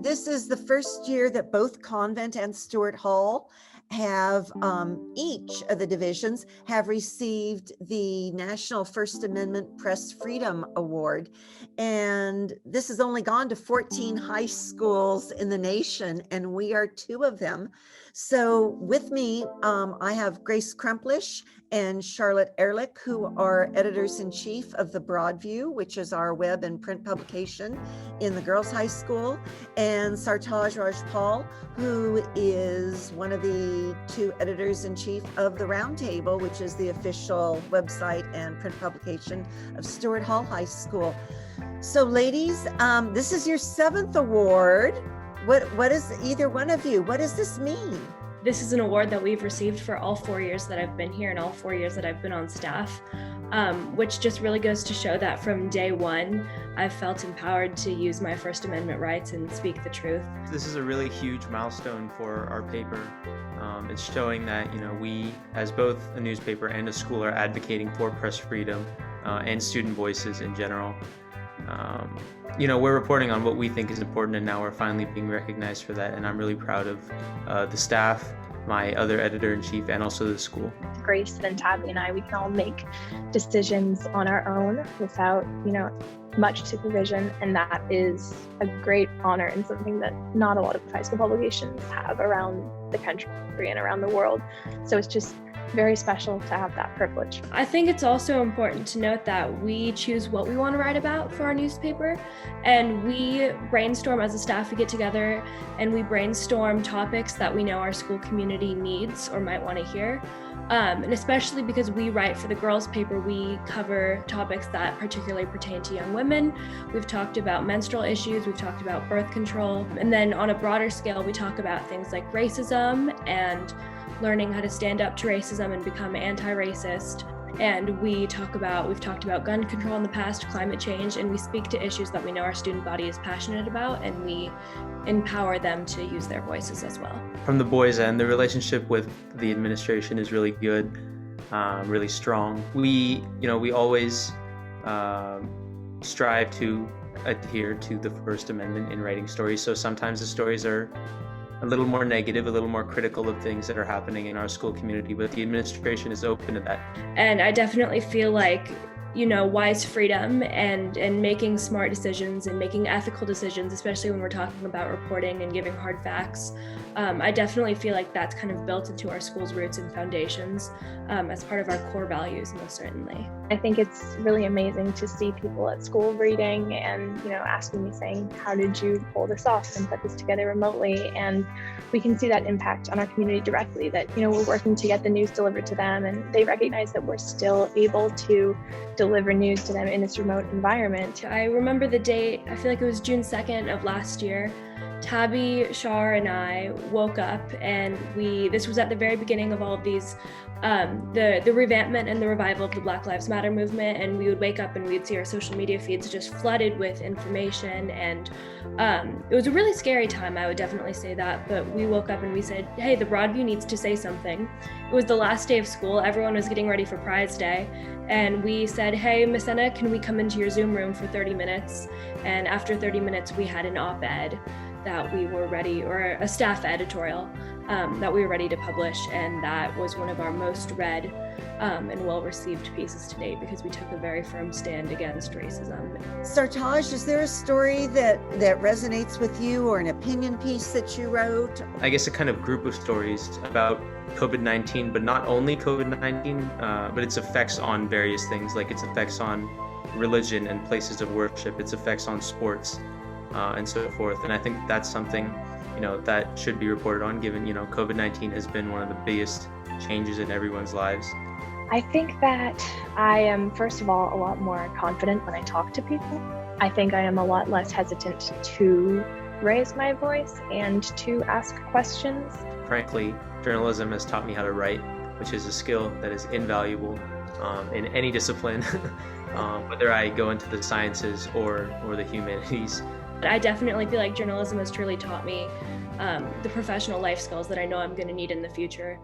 This is the first year that both Convent and Stuart Hall have, each of the divisions have received the National First Amendment Press Freedom Award. And this has only gone to 14 high schools in the nation, and we are two of them. So with me, I have Grace Kremplish and Charlotte Ehrlich, who are editors-in-chief of the Broadview, which is our web and print publication in the girls' high school, and Sartaj Rajpal, who is one of the two editors-in-chief of the Roundtable, which is the official website and print publication of Stuart Hall High School. So ladies, this is your 7th award. What is either one of you? What does this mean? This is an award that we've received for all 4 years that I've been here and all 4 years that I've been on staff, which just really goes to show that from day one, I've felt empowered to use my First Amendment rights and speak the truth. This is a really huge milestone for our paper. It's showing that, we, as both a newspaper and a school, are advocating for press freedom and student voices in general. We're reporting on what we think is important, and now we're finally being recognized for that, and I'm really proud of the staff, my other editor-in-chief, and also the school. Grace and Tabby and I, we can all make decisions on our own without, much supervision, and that is a great honor and something that not a lot of high school publications have around the country and around the world. So it's just very special to have that privilege. I think it's also important to note that we choose what we want to write about for our newspaper, and we brainstorm as a staff. We get together and we brainstorm topics that we know our school community needs or might want to hear. And especially because we write for the girls' paper, we cover topics that particularly pertain to young women. We've talked about menstrual issues, we've talked about birth control, and then on a broader scale, we talk about things like racism and learning how to stand up to racism and become anti-racist. And we've talked about gun control in the past, climate change, and we speak to issues that we know our student body is passionate about, and we empower them to use their voices as well. From the boys' end, the relationship with the administration is really good, really strong. We always strive to adhere to the First Amendment in writing stories. So sometimes the stories are a little more negative, a little more critical of things that are happening in our school community, but the administration is open to that. And I definitely feel like, wise freedom and making smart decisions and making ethical decisions, especially when we're talking about reporting and giving hard facts. I definitely feel like that's kind of built into our school's roots and foundations as part of our core values, most certainly. I think it's really amazing to see people at school reading and, asking me, saying, how did you pull this off and put this together remotely? And we can see that impact on our community directly, that, we're working to get the news delivered to them, and they recognize that we're still able to deliver news to them in this remote environment. I remember the date, I feel like it was June 2nd of last year. Tabby, Shar, and I woke up, and this was at the very beginning of all of these, the revampment and the revival of the Black Lives Matter movement, and we would wake up and we'd see our social media feeds just flooded with information, and it was a really scary time, I would definitely say that, but we woke up and we said, hey, the Broadview needs to say something. It was the last day of school, everyone was getting ready for Prize Day, and we said, hey, Miss Enna, can we come into your Zoom room for 30 minutes? And after 30 minutes, we had an op-ed that we were ready, or a staff editorial that we were ready to publish, and that was one of our most read and well-received pieces to date because we took a very firm stand against racism. Sartaj, is there a story that resonates with you, or an opinion piece that you wrote? I guess a kind of group of stories about COVID-19, but not only COVID-19, but its effects on various things, like its effects on religion and places of worship, its effects on sports, and so forth. And I think that's something, that should be reported on, given, COVID-19 has been one of the biggest changes in everyone's lives. I think that I am, first of all, a lot more confident when I talk to people. I think I am a lot less hesitant to raise my voice and to ask questions. Frankly, journalism has taught me how to write, which is a skill that is invaluable in any discipline, whether I go into the sciences or the humanities. I definitely feel like journalism has truly taught me the professional life skills that I know I'm going to need in the future.